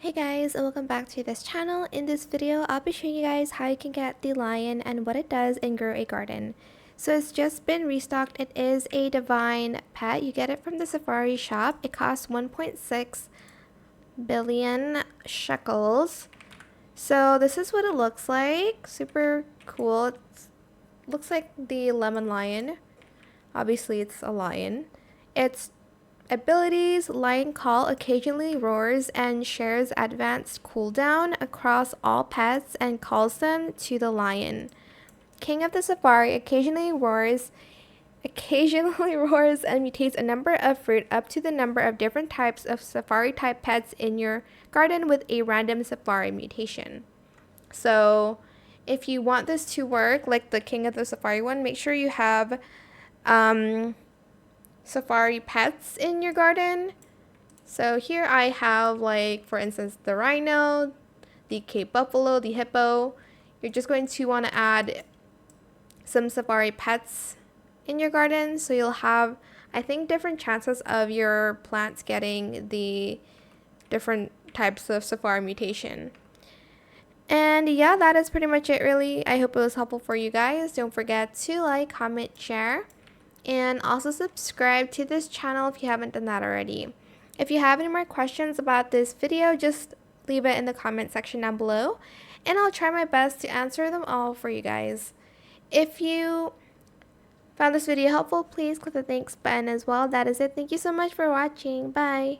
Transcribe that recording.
Hey guys, and welcome back to this channel. In this video, I'll be showing you guys how you can get the lion and what it does in Grow a Garden. So it's just been restocked. It is a divine pet. You get it from the Safari shop. It costs 1.6 billion shekels. So this is what it looks like. Super cool. It looks like the lemon lion. Obviously, it's a lion. Its abilities: Lion Call occasionally roars and shares advanced cooldown across all pets and calls them to the lion. King of the Safari occasionally roars and mutates a number of fruit up to the number of different types of safari type pets in your garden with a random safari mutation. So if you want this to work like the King of the Safari one, make sure you have safari pets in your garden. So here I have, like, for instance, the rhino, the Cape buffalo, the hippo. You're just going to want to add some safari pets in your garden, so you'll have, I think, different chances of your plants getting the different types of safari mutation. And yeah, that is pretty much it, really. I hope it was helpful for you guys. Don't forget to like, comment, share, and also subscribe to this channel if you haven't done that already. If you have any more questions about this video, just leave it in the comment section down below, and I'll try my best to answer them all for you guys. If you found this video helpful, please click the thanks button as well. That is it. Thank you so much for watching. Bye.